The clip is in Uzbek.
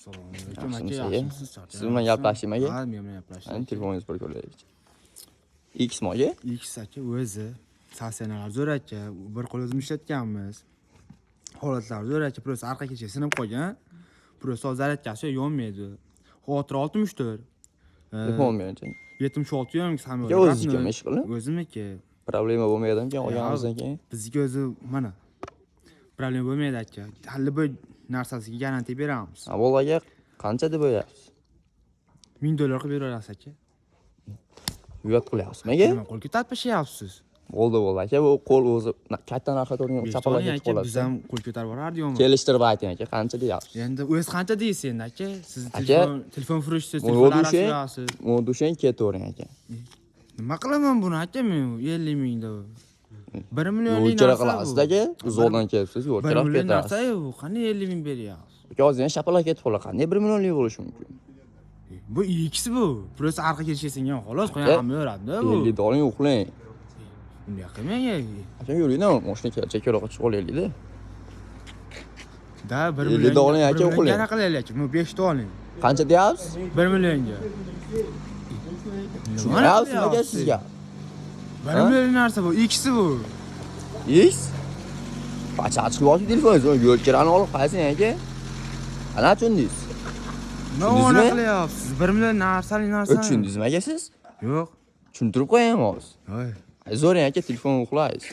Assalomu alaykum aka, Yaxshimisiz? yaxshimisiz? Siz bilan gaplashdim aka. Ha, men bilan gaplashdim. Ani telefoningizni bir ko'raylik. Xmi aka? X aka o'zi sasiyanalar zo'r aka, bir qo'l o'zim ishlatganmiz. Holatlar zo'r aka, prosta orqa kecha sinib qolgan. Prosta zaryadkasi yonmaydi. Xotira 64. Telefon berchi. 76 yongi samyo. Aka o'zingizmi ish qilib? O'zimniki. Problema bo'lmayadimi keyin olganingizdan keyin? Bizga o'zi mana problema bo'lmaydi aka. Hali bu narsasiga garantiya beramiz. Avval aka qancha deb o'ylayapsiz? $1000 qilib berasiz aka. Uyat qilyapsizmi aka? Nima qo'l ko'tarib tashyapsiz? Bo'ldi aka, bu qo'l o'zi katta narxga turgan chapalak ketib aka, biz qoladi. ham qo'l ko'tarib borardik. Kelishtirib ayting aka, qancha deyapsiz? Endi o'zi qancha deysiz endi aka? Siz Aka, telefon furushsiz, Mo'dushen, telefonlarasiz. Mo'dushen ketavering aka. Nima qilaman buni aka men 50 ming deb. 1 millionlik Yo'lkira qilasiz aka. Uzoqdan kelibsiz, 1 yo'lkira million narsa ketasiz. bu. Qani 50 ming beryapsiz? Aka hozir ham chapalak ketib qoladi. Qanday 1 millionlik bo'lishi mumkin? Bu X bu. Prosta orqa kelishsingan xolos, qo'ya hamma yoradi bu. 50 doling uxlang. Bunday qilmang aka. Aka yuringda, mashina chekkaroqqa chiqib olaylik-da. Da 1 50 million. doling aka o'qiling. Yana qilaylik aka. Bu 5 ta oling. Qancha deyapsiz? 1 millionga. Tushunayapsizmi aka sizga? 1 million narsa bu, X bu. X? Pacha chiqyapti telefoningiz, yo'lkirani olib qaysing aka? Ana tushundingiz? Nima qilyapsiz? 1 million narsali narsa. Tushundingizmi aka siz? Yo'q. Tushuntirib qo'ying hozir. Voy. Zo'ring aka, telefon uxlaysiz.